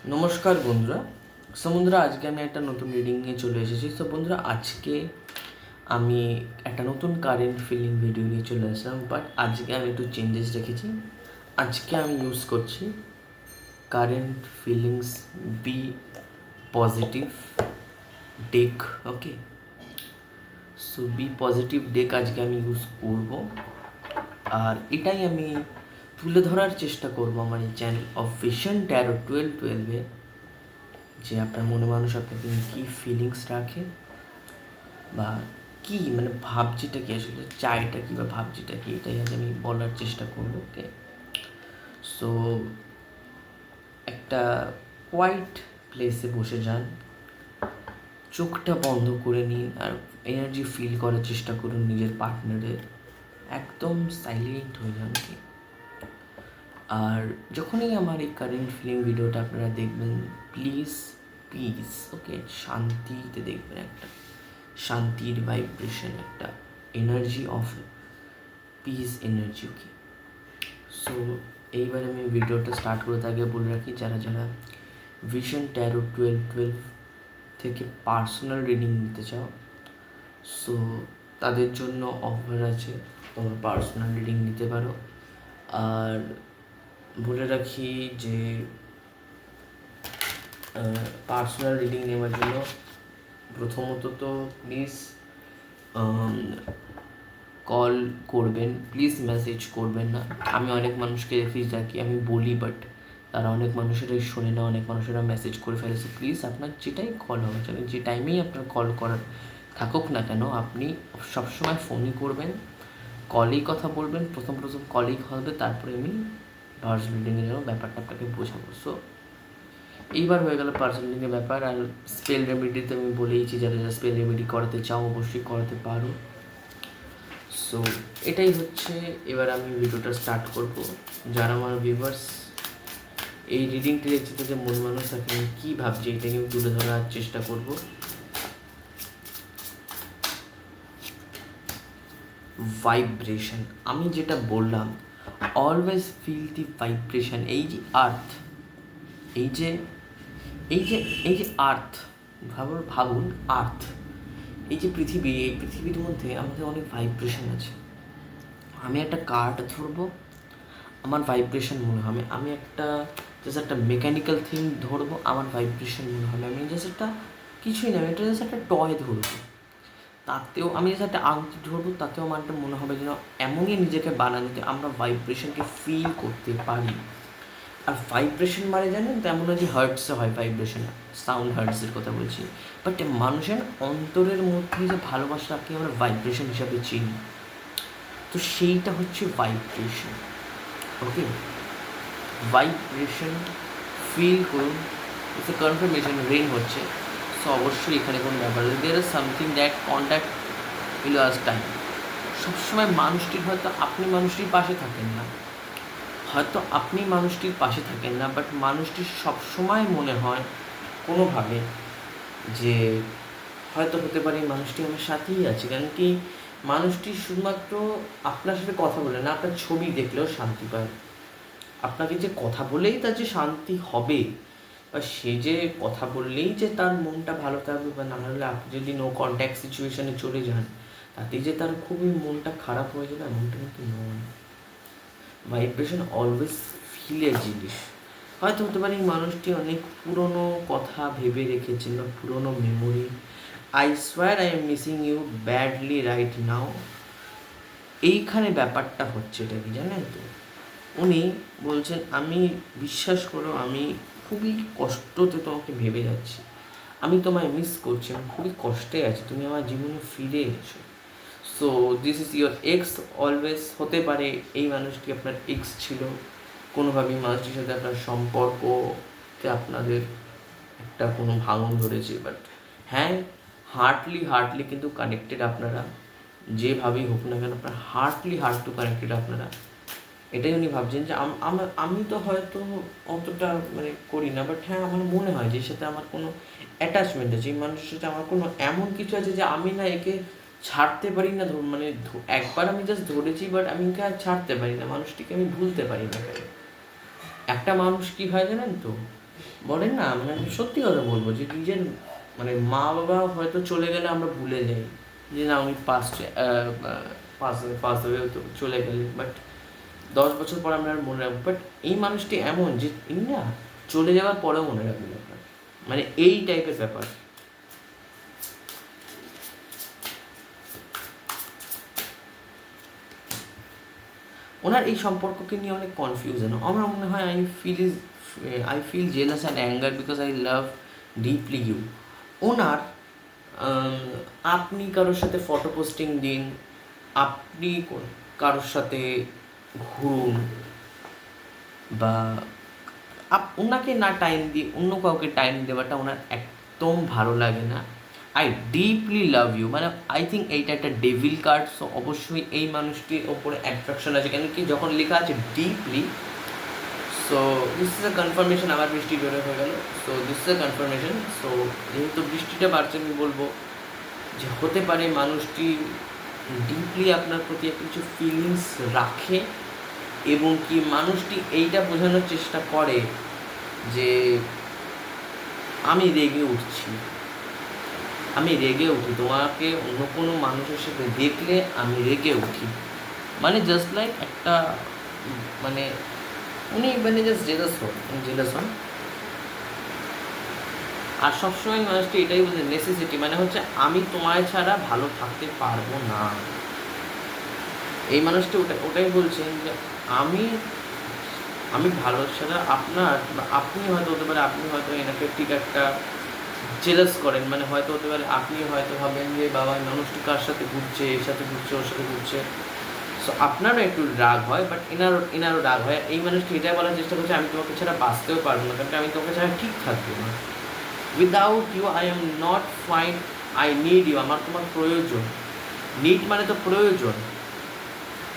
নমস্কার বন্ধুরা। বন্ধুরা, আজকে আমি একটা নতুন রিডিং নিয়ে চলে এসেছি। বন্ধুরা, আজকে আমি একটা নতুন কারেন্ট ফিলিং ভিডিও নিয়ে চলে আসলাম, বাট আজকে আমি একটু চেঞ্জেস রেখেছি। আজকে আমি ইউজ করছি current feelings be positive deck. Okay, so be positive deck আজকে আমি ইউজ করব, আর এটাই আমি তুলে ধরার চেষ্টা করব আমার এই চ্যানেল অফ ভিশন ট্যারো 12-12-এ, যে আপনার মনে মানুষ আপনাকে নিয়ে কী ফিলিংস রাখে, বা কী মানে ভাবছিটা কি, আসলে চাইটা কী বা ভাবছিটা কি, এটাই আজ আমি বলার চেষ্টা করবো। ওকে, সো একটা কোয়াইট প্লেসে বসে যান, চোখটা বন্ধ করে নিন, আর এনার্জি ফিল করার চেষ্টা করুন নিজের পার্টনারের। একদম সাইলেন্ট হয়ে যান কি। আর যখনই আমার এই কারেন্ট ফিলিং ভিডিওটা আপনারা দেখবেন, প্লিজ পিস, ওকে, শান্তিতে দেখবেন, একটা শান্তির ভাইব্রেশন, একটা energy of piece energy. Okay, so এইবার আমি ভিডিওটা স্টার্ট করে আগে বলে রাখি, যারা যারা ভিশন ট্যারো 12-12 থেকে পার্সোনাল রিডিং নিতে চাও, সো তাদের জন্য অফার আছে, তোমরা পার্সোনাল রিডিং নিতে পারো। আর বলে রাখি যে পার্সোনাল রিডিং নেওয়ার জন্য প্রথমত তো প্লিজ কল করবেন, প্লিজ মেসেজ করবেন না। আমি অনেক মানুষকে দেখি আমি বলি, বাট তারা অনেক মানুষেরাই শোনে না, অনেক মানুষেরা মেসেজ করে ফেলেছে। প্লিজ আপনার যেটাই কল হবে, যে টাইমেই আপনার কল করার থাকুক না কেন, আপনি সবসময় ফোনই করবেন, কলেই কথা বলবেন। প্রথম কলেই হবে, তারপরে আমি পার্সোনাল রিডিংয়ের জন্য ব্যাপারটা আপনাকে বোঝাবো। সো এইবার হয়ে গেল পার্সোনাল রিডিংয়ের ব্যাপার। আর স্পেল রেমেডিতে আমি বলেইছি, যারা যারা স্পেল রেমেডি করাতে চাও অবশ্যই করাতে পারো। সো এটাই হচ্ছে, এবার আমি ভিডিওটা স্টার্ট করব। যারা আমার ভিউয়ার্স এই রিডিংটি দেখছি, যে মন মানুষ থাকে কী ভাবছে, এটাকে আমি তুলে ধরার চেষ্টা করব। ভাইব্রেশন, আমি যেটা বললাম, অলওয়েজ ফিল দি ভাইব্রেশন। এই যে আর্থ, এই যে এই যে এই যে আর্থ, ভাবুন আর্থ, এই যে পৃথিবী, এই পৃথিবীর মধ্যে আমাদের অনেক ভাইব্রেশন আছে। আমি একটা কার্ড ধরবো, আমার ভাইব্রেশন মনে হবে, আমি একটা জাস্ট একটা মেকানিক্যাল থিং ধরবো, আমার ভাইব্রেশন মনে হবে আমি জাস্ট একটা কিছুই না, আমি একটা জাস্ট একটা টয় ধরবো, তাতেও আমি জাস্ট একটা আংটি ধরবো, তাতেও আমার একটা মনে হবে যেন এমনই নিজেকে বানানো যে আমরা ভাইব্রেশনকে ফিল করতে পারি। আর ভাইব্রেশন মানে জানেন তো, এমন হয় যে হার্টসে হয় ভাইব্রেশন, সাউন্ড হার্টসের কথা বলছি, বাট মানুষের অন্তরের মধ্যে যে ভালোবাসাকে আমরা ভাইব্রেশন হিসাবে চিনি, তো সেইটা হচ্ছে ভাইব্রেশন। ওকে, ভাইব্রেশন ফিল করুন। ইটস এ কনফার্মেশন রেন হচ্ছে, সো অবশ্যই এখানে কোনো ব্যাপার নেই। There is something that contact will last time. সবসময় মানুষটির হয়তো আপনি মানুষটির পাশে থাকেন না, বাট মানুষটির সবসময় মনে হয় কোনোভাবে যে হয়তো হতে পারে মানুষটি আমার সাথেই আছে, কারণ কি মানুষটি শুধুমাত্র আপনার সাথে কথা বলে না, আপনার ছবি দেখলেও শান্তি পায়। আপনাকে যে কথা বলেই তার যে শান্তি হবে, বা সে যে কথা বললেই যে তার মনটা ভালো থাকবে, বা না হলে আপনি যদি নো কন্ট্যাক্ট সিচুয়েশানে চলে যান, তাতেই যে তার খুবই মনটা খারাপ হয়ে যাবে এমনটা কিন্তু নয়। ভাইব্রেশন অলওয়েজ ফিলের জিনিস। হয়তো হতে পারে এই মানুষটি অনেক পুরনো কথা ভেবে রেখেছিল, পুরনো memory. I swear I am missing you badly right now. এইখানে ব্যাপারটা হচ্ছে, এটা কি জানেন তো, উনি বলছেন আমি বিশ্বাস করো, আমি খুবই কষ্টতে তোমাকে ভেবে যাচ্ছি, আমি তোমায় মিস করছি, আমি খুবই কষ্টে আছি, তুমি আমার জীবনে ফিরে এসো। So this is your x always. হতে পারে এই মানুষটি আপনার এক্স ছিল, কোনোভাবেই মানুষটির সাথে আপনার সম্পর্কতে আপনাদের একটা কোনো ভাঙন ধরেছে, বাট হ্যাঁ, হার্টলি কিন্তু কানেক্টেড আপনারা, যেভাবেই হোক না কেন আপনার হার্ট টু কানেক্টেড আপনারা। এটাই উনি ভাবছেন যে আমি তো হয়তো অতটা মানে করি না, বাট হ্যাঁ আমার মনে হয় যে এর সাথে আমার কোনো অ্যাটাচমেন্ট আছে, এই মানুষের সাথে আমার কোনো এমন কিছু আছে যে আমি না একে ছাড়তে পারি না। মানে একবার আমি জাস্ট ধরেছি, বাট আমি একে আর ছাড়তে পারি না, মানুষটিকে আমি ভুলতে পারি না। একটা মানুষ কী হয় জানেন তো, বলেন না, মানে আমি সত্যি কথা বলবো যে নিজের মানে মা বাবা হয়তো চলে গেলে আমরা ভুলে যাই যে না উনি পাস হয়ে তো চলে গেলে, বাট 10 বছর পর আমরা আর মনে রাখবো। বাট এই মানুষটি এমন যে ইনি না চলে যাওয়ার পরেও মনে রাখবে ব্যাপার, মানে এই টাইপের ব্যাপার। ওনার এই সম্পর্ককে নিয়ে অনেক কনফিউশন। আমার মনে হয় I feel jealous and anger because I love deeply you. ওনার আপনি কারোর সাথে ফটো পোস্টিং দিন, আপনি কারোর সাথে ঘুরুন, বা ওনাকে না টাইম দিয়ে অন্য কাউকে টাইম দেওয়াটা ওনার একদম ভালো লাগে না। আই ডিপলি লাভ ইউ, মানে আই থিঙ্ক এইটা একটা ডেভিল কার্ড। সো অবশ্যই এই মানুষটির ওপরে অ্যাট্রাকশন আছে, কেন কি যখন লেখা আছে deeply. So this is a confirmation. আবার বৃষ্টি জোরে হয়ে গেল। So this is a confirmation. So যেহেতু বৃষ্টিটা বাড়ছে, আমি বলবো যে হতে পারে মানুষটি ডিপলি আপনার প্রতি একটা কিছু ফিলিংস রাখে, এবং কি মানুষটি এইটা বোঝানোর চেষ্টা করে যে আমি রেগে উঠছি, আমি রেগে উঠি, তোমাকে অন্য কোনো মানুষের সাথে দেখলে আমি রেগে উঠি, মানে জাস্ট লাইক একটা মানে উনি মানে জাস্ট জেলাস হন। আর সবসময় মানুষটি এটাই বলছে নেসেসিটি, মানে হচ্ছে আমি তোমায় ছাড়া ভালো থাকতে পারবো না। এই মানুষটি ওটাই বলছেন যে আমি আমি ভালো ছাড়া আপনার বা আপনি হয়তো হতে পারে, আপনি হয়তো এনাকে ঠিক একটা জেলাস করেন, মানে হয়তো হতে পারে আপনি হয়তো ভাবেন যে বাবা মানুষটি কার সাথে ঘুরছে, এর সাথে ঘুরছে, ওর সাথে ঘুরছে। সো আপনারও একটু রাগ হয়, বাট এনারও রাগ হয়। এই মানুষটি এটাই বলার চেষ্টা করছে আমি তোমাকে ছাড়া বাঁচতেও পারবো না, কারণ আমি তোমাকে ছাড়া ঠিক থাকবো না। Without you I am not fine, I need you, আমার তোমার প্রয়োজন। নিড মানে তো প্রয়োজন।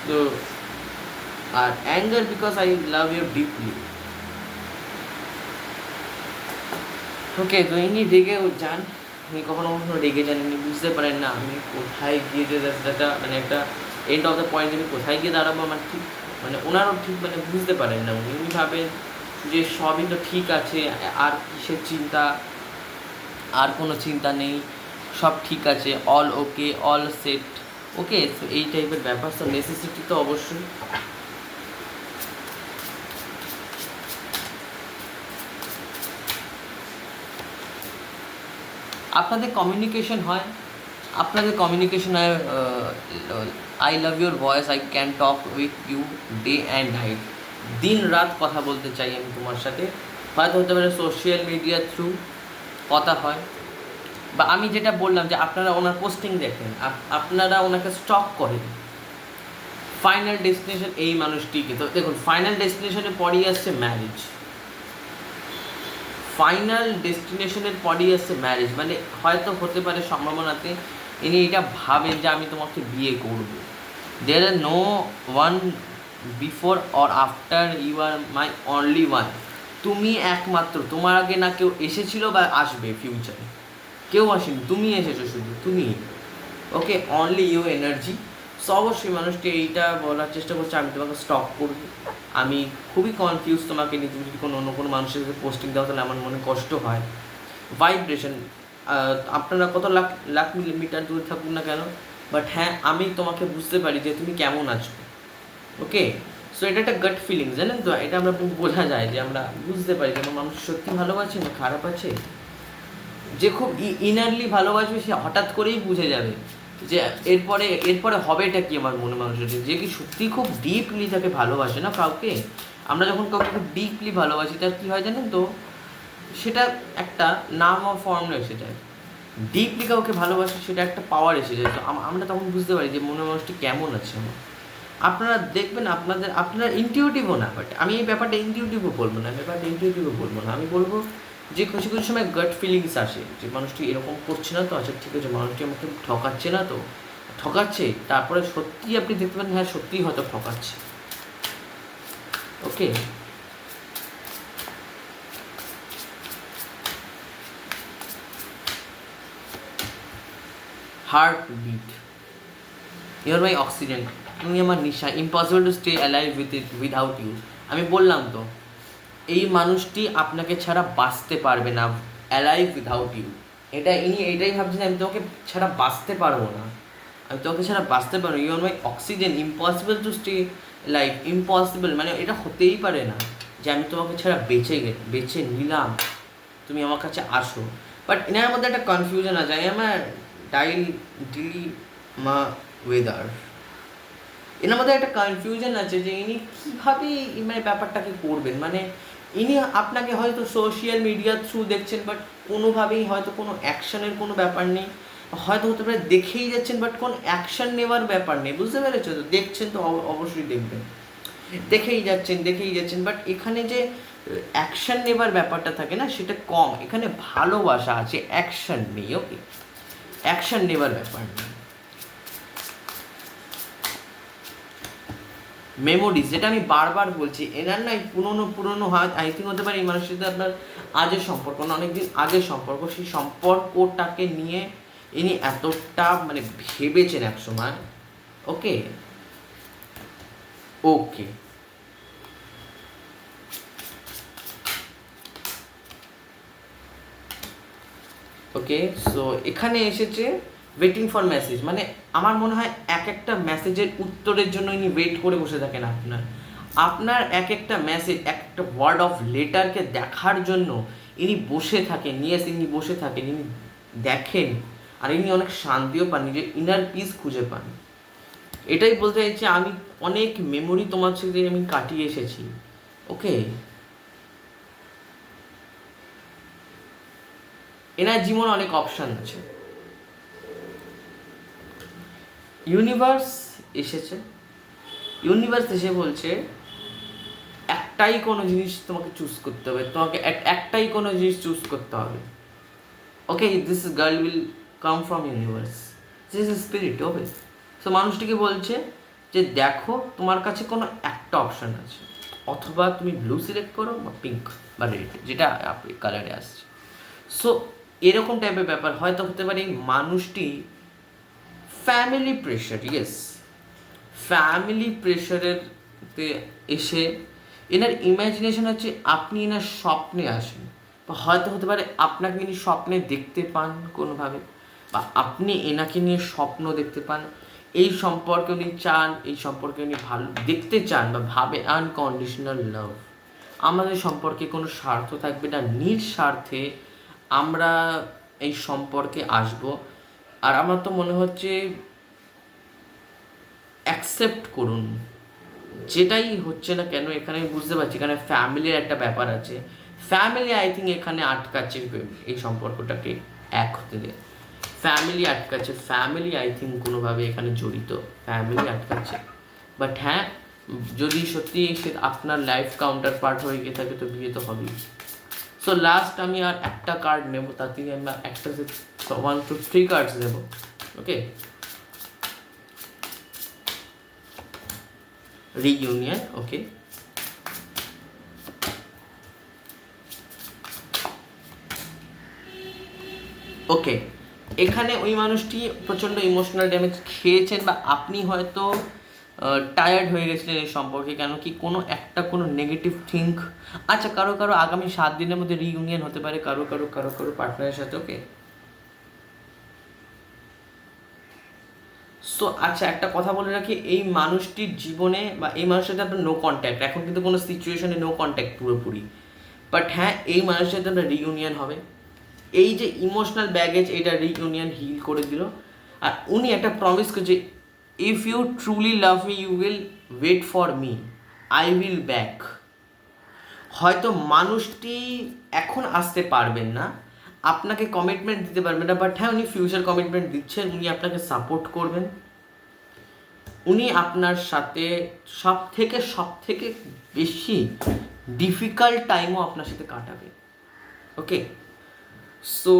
তো আর anger because I love you deeply. Okay, তো ইনি রেগে যান, উনি কখনো কখনো রেগে যান, ইনি বুঝতে পারেন না আমি কোথায় গিয়ে যে একটা মানে একটা এন্ড অফ দ্য পয়েন্ট আমি কোথায় গিয়ে দাঁড়াবো আমার ঠিক মানে ওনারও ঠিক মানে বুঝতে পারেন না। উনি ভাবেন যে সবই তো ঠিক আছে, আর কিসের চিন্তা, আর কোনো চিন্তা নেই, সব ঠিক আছে, অল ওকে, অল সেট। ওকে, তো এই টাইপের ব্যাপার। তো নেসেসিটি তো অবশ্যই। আপনাদের কমিউনিকেশন হয়, I love your voice, I can talk with you day and night, দিন রাত কথা বলতে চাই আমি তোমার সাথে। হয়তো হতে পারে সোশ্যাল মিডিয়ার থ্রু কথা হয়, বা আমি যেটা বললাম যে আপনারা ওনার পোস্টিং দেখেন, আপনারা ওনাকে স্টক করেন। ফাইনাল ডেস্টিনেশন এই মানুষটিকে, তো দেখুন ফাইনাল ডেস্টিনেশনের পরই আসছে ম্যারেজ, ফাইনাল ডেস্টিনেশনের পরই আসছে ম্যারেজ, মানে হয়তো হতে পারে সম্ভাবনাতে ইনি এটা ভাবেন যে আমি তোমাকে বিয়ে করব। There are no one before or after, you are my only one. তুমি একমাত্র, তোমার আগে না কেউ এসেছিল বা আসবে ফিউচারে, কেউ আসেনি, তুমি এসেছো শুধু তুমি। ওকে, অনলি ইউ এনার্জি। সো অবশ্যই মানুষটি এইটা বলার চেষ্টা করছে আমি তোমাকে স্টক করবো, আমি খুবই কনফিউজ তোমাকে নিয়ে, তুমি যদি অন্য কোনো মানুষের সাথে পোস্টিং দাও তাহলে আমার মনে কষ্ট হয়। ভাইব্রেশন, আপনারা কত লাখ লাখ মিটার দূরে থাকুন না কেন, বাট হ্যাঁ আমি তোমাকে বুঝতে পারি যে তুমি কেমন আছো। ওকে, সো এটা একটা গাট ফিলিং, জানেন তো, এটা আমরা বোঝা যায় যে আমরা বুঝতে পারি যে আমার মানুষ সত্যি ভালোবাসে না খারাপ আছে। যে খুব ইনারলি ভালোবাসবে সে হঠাৎ করেই বুঝে যাবে যে এরপরে হবেটা কি আমার মনে মানুষের, যে কি সত্যি খুব ডিপলি তাকে ভালোবাসে না কাউকে। আমরা যখন কাউকে খুব ডিপলি ভালোবাসি তার কী হয় জানেন তো, সেটা একটা নাম বা ফর্মুলা এসে যায়। ডিপলি কাউকে ভালোবাসি সেটা একটা পাওয়ার এসে যায়। তো আমরা তখন বুঝতে পারি যে মনের মানুষটি কেমন আছে আমার। আপনারা দেখবেন আপনারা ইনটিউটিভও না, বাট আমি এই ব্যাপারটা ইনটিউটিভও বলবো না, আমি বলবো যে কিছু কিছু সময় গাট ফিলিংস আসে যে মানুষটি এরকম করছে না তো, আচ্ছা ঠিক আছে মানুষটি আমাকে ঠকাচ্ছে না তো, ঠকাচ্ছে, তারপরে সত্যিই আপনি দেখতে পারেন হ্যাঁ সত্যিই হয়তো ঠকাচ্ছে। Okay, heart beat, your my oxygen, তুমি আমার নিশা, impossible to stay alive without you. আমি বললাম তো এই মানুষটি আপনাকে ছাড়া বাঁচতে পারবে না, অ্যালাইভ উইথাউট ইউ। ইনি এটাই ভাবছেন আমি তোমাকে ছাড়া বাঁচতে পারবো না, আমি তোমাকে ছাড়া বাঁচতে পারবো, you are my oxygen, impossible to stay life, impossible মানে এটা হতেই পারে না যে আমি তোমাকে ছাড়া বেঁচে নিলাম, তুমি আমার কাছে আসো। বাট এনার মধ্যে একটা কনফিউশন আছে, আমার ডিলি মা ওয়েদার, এনার মধ্যে একটা কনফিউশন আছে যে ইনি কীভাবে মানে ব্যাপারটাকে করবেন। মানে ইনি আপনাকে হয়তো সোশ্যাল মিডিয়ার থ্রু দেখছেন, বাট কোনোভাবেই হয়তো কোনো অ্যাকশনের কোনো ব্যাপার নেই, হয়তো হতে পারে দেখেই যাচ্ছেন বাট কোনো অ্যাকশন নেওয়ার ব্যাপার নেই, বুঝতে পেরেছো তো? দেখছেন তো অবশ্যই দেখবেন, দেখেই যাচ্ছেন বাট এখানে যে অ্যাকশন নেবার ব্যাপারটা থাকে না সেটা কম, এখানে ভালোবাসা আছে, অ্যাকশন নেই। ওকে, অ্যাকশন নেবার ব্যাপার নেই। মেমোরিজ, যেটা আমি বারবার বলছি, এনার নয় পুরনো হয়, আই থিঙ্ক হতে পারে এই মানুষের সাথে আপনার আগের সম্পর্ক না, অনেকদিন আগের সম্পর্ক, সেই সম্পর্কটাকে নিয়ে ইনি এতটা মানে ভেবেছেন এক সময়। ওকে ওকে ওকে সো এখানে এসেছে ওয়েটিং ফর মেসেজ, মানে আমার মনে হয় এক একটা মেসেজের উত্তরের জন্য ইনি ওয়েট করে বসে থাকেন আপনার এক একটা মেসেজ, এক একটা ওয়ার্ড অফ লেটারকে দেখার জন্য ইনি বসে থাকেন, ইনি বসে থাকেন, ইনি দেখেন, আর ইনি অনেক শান্তিও পান, নিজের ইনার পিস খুঁজে পান। এটাই বলতে চাইছি, আমি অনেক মেমোরি তোমার সাথে আমি কাটিয়ে এসেছি। ওকে, এনার জীবনে অনেক অপশান আছে। ইউনিভার্স এসে বলছে একটাই কোনো জিনিস তোমাকে চুজ করতে হবে, একটাই কোনো জিনিস চুজ করতে হবে। Okay, this girl will come from universe, this is spirit. Okay, so মানুষটিকে বলছে যে দেখো তোমার কাছে কোনো একটা অপশান আছে, অথবা তুমি ব্লু সিলেক্ট করো বা পিঙ্ক বা রেড, যেটা আপনি কালারে আসছে। সো এরকম টাইপের ব্যাপার হয়তো হতে পারে মানুষটি ফ্যামিলি প্রেশার, ইয়েস, ফ্যামিলি প্রেশারেরতে এসে এনার ইমাজিনেশন হচ্ছে আপনি এনার স্বপ্নে আসেন, বা হয়তো হতে পারে আপনাকে ইনি স্বপ্নে দেখতে পান কোনোভাবে, বা আপনি এনাকে নিয়ে স্বপ্ন দেখতে পান, এই সম্পর্কে উনি চান, এই সম্পর্কে উনি ভালো দেখতে চান বা ভাবে আনকন্ডিশনাল লাভ। আমাদের সম্পর্কে কোনো স্বার্থ থাকবে না, নিঃস্বার্থে আমরা এই সম্পর্কে আসব। আর আমার তো মনে হচ্ছে অ্যাকসেপ্ট করুন, যেটাই হচ্ছে না কেন এখানে বুঝতে পারছি এখানে ফ্যামিলির একটা ব্যাপার আছে, ফ্যামিলি আই থিঙ্ক এখানে আটকাচ্ছে এই সম্পর্কটাকে এক হতে দেয়, ফ্যামিলি আটকাচ্ছে, ফ্যামিলি আই থিঙ্ক কোনোভাবে এখানে জড়িত, ফ্যামিলি আটকাচ্ছে। বাট হ্যাঁ, যদি সত্যি সে আপনার লাইফ কাউন্টার পার্ট হয়ে গিয়ে থাকে তো বিয়ে তো হবেই। সো লাস্ট আমি আর একটা কার্ড নেব, তার থেকে আমরা একটা 1 to 3 কার্ডস নেব। ওকে, রিইউনিয়ন। ওকে, ওকে, এখানে ওই মানুষটি প্রচণ্ড ইমোশনাল ড্যামেজ খেয়েছেন, বা আপনি হয়তো টায়ার্ড হয়ে গেছিলেন এই সম্পর্কে, কেন কি কোনো নেগেটিভ থিঙ্ক। আচ্ছা, কারো আগামী 7 দিনের মধ্যে রিইউনিয়ন হতে পারে কারো পার্টনারের সাথে। ওকে, সো আচ্ছা, একটা কথা বলে রাখি, এই মানুষটির জীবনে বা এই মানুষের সাথে আপনার নো কন্ট্যাক্ট, এখন কিন্তু কোনো সিচুয়েশনে নো কন্ট্যাক্ট পুরোপুরি, বাট হ্যাঁ এই মানুষের সাথে আপনার রিইউনিয়ন হবে। এই যে ইমোশনাল ব্যাগেজ, এটা রিইউনিয়ন হিল করে দিল। আর উনি একটা প্রমিস করছে, if you truly love me you will wait for me, I will back. হয়তো মানুষটি এখন আসতে পারবেন না, আপনাকে কমিটমেন্ট দিতে পারবেন না, বাট হ্যাঁ উনি ফিউচার কমিটমেন্ট দিচ্ছেন, উনি আপনাকে সাপোর্ট করবেন, উনি আপনার সাথে সব থেকে বেশি ডিফিকাল্ট টাইমও আপনার সাথে কাটাবে। ওকে, সো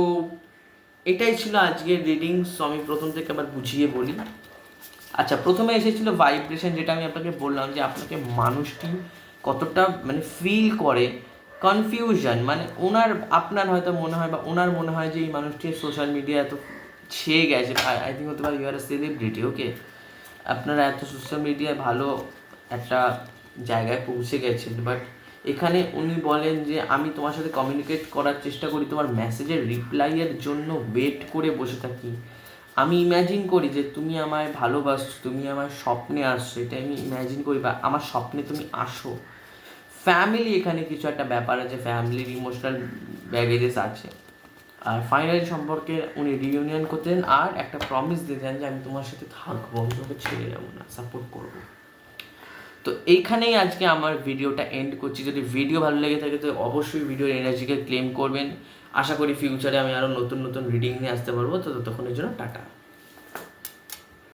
এটাই ছিল আজকের রিডিং। সো আমি প্রথম থেকে আবার বুঝিয়ে বলি। আচ্ছা, প্রথমে এসেছিল ভাইব্রেশন, যেটা আমি আপনাকে বললাম যে আপনাকে মানুষটি কতটা মানে ফিল করে, কনফিউশন, মানে আপনার হয়তো মনে হয় বা ওনার মনে হয় যে এই মানুষটি সোশ্যাল মিডিয়া এত ছেয়ে গেছে, আই থিঙ্ক হতে পারে ইউ আর এ সেলিব্রিটি। ওকে, আপনারা এত সোশ্যাল মিডিয়ায় ভালো একটা জায়গায় পৌঁছে গেছেন, বাট এখানে উনি বলেন যে আমি তোমার সাথে কমিউনিকেট করার চেষ্টা করি, তোমার মেসেজের রিপ্লাইয়ের জন্য ওয়েট করে বসে থাকি। আমি ইম্যাজিন করি যে তুমি আমায় ভালোবাসছো, তুমি আমার স্বপ্নে আসছো, এটা আমি ইম্যাজিন করি, বা আমার স্বপ্নে তুমি আসো। ফ্যামিলি, এখানে কিছু একটা ব্যাপার আছে, ফ্যামিলির ইমোশনাল ব্যাগেজেস আছে। আর ফাইনালি সম্পর্কে উনি রিইউনিয়ন করতেন আর একটা প্রমিস দিতেন যে আমি তোমার সাথে থাকবো, আমি তোমাকে ছেড়ে যাবো না, সাপোর্ট করবো। তো এইখানেই আজকে আমার ভিডিওটা এন্ড করছি। যদি ভিডিও ভালো লেগে থাকে তো অবশ্যই ভিডিওর এনার্জিকে ক্লেম করবেন। আশা করি ফিউচারে আমি আরও নতুন নতুন রিডিং নিয়ে আসতে পারবো। তো ততক্ষণের জন্য টাটা।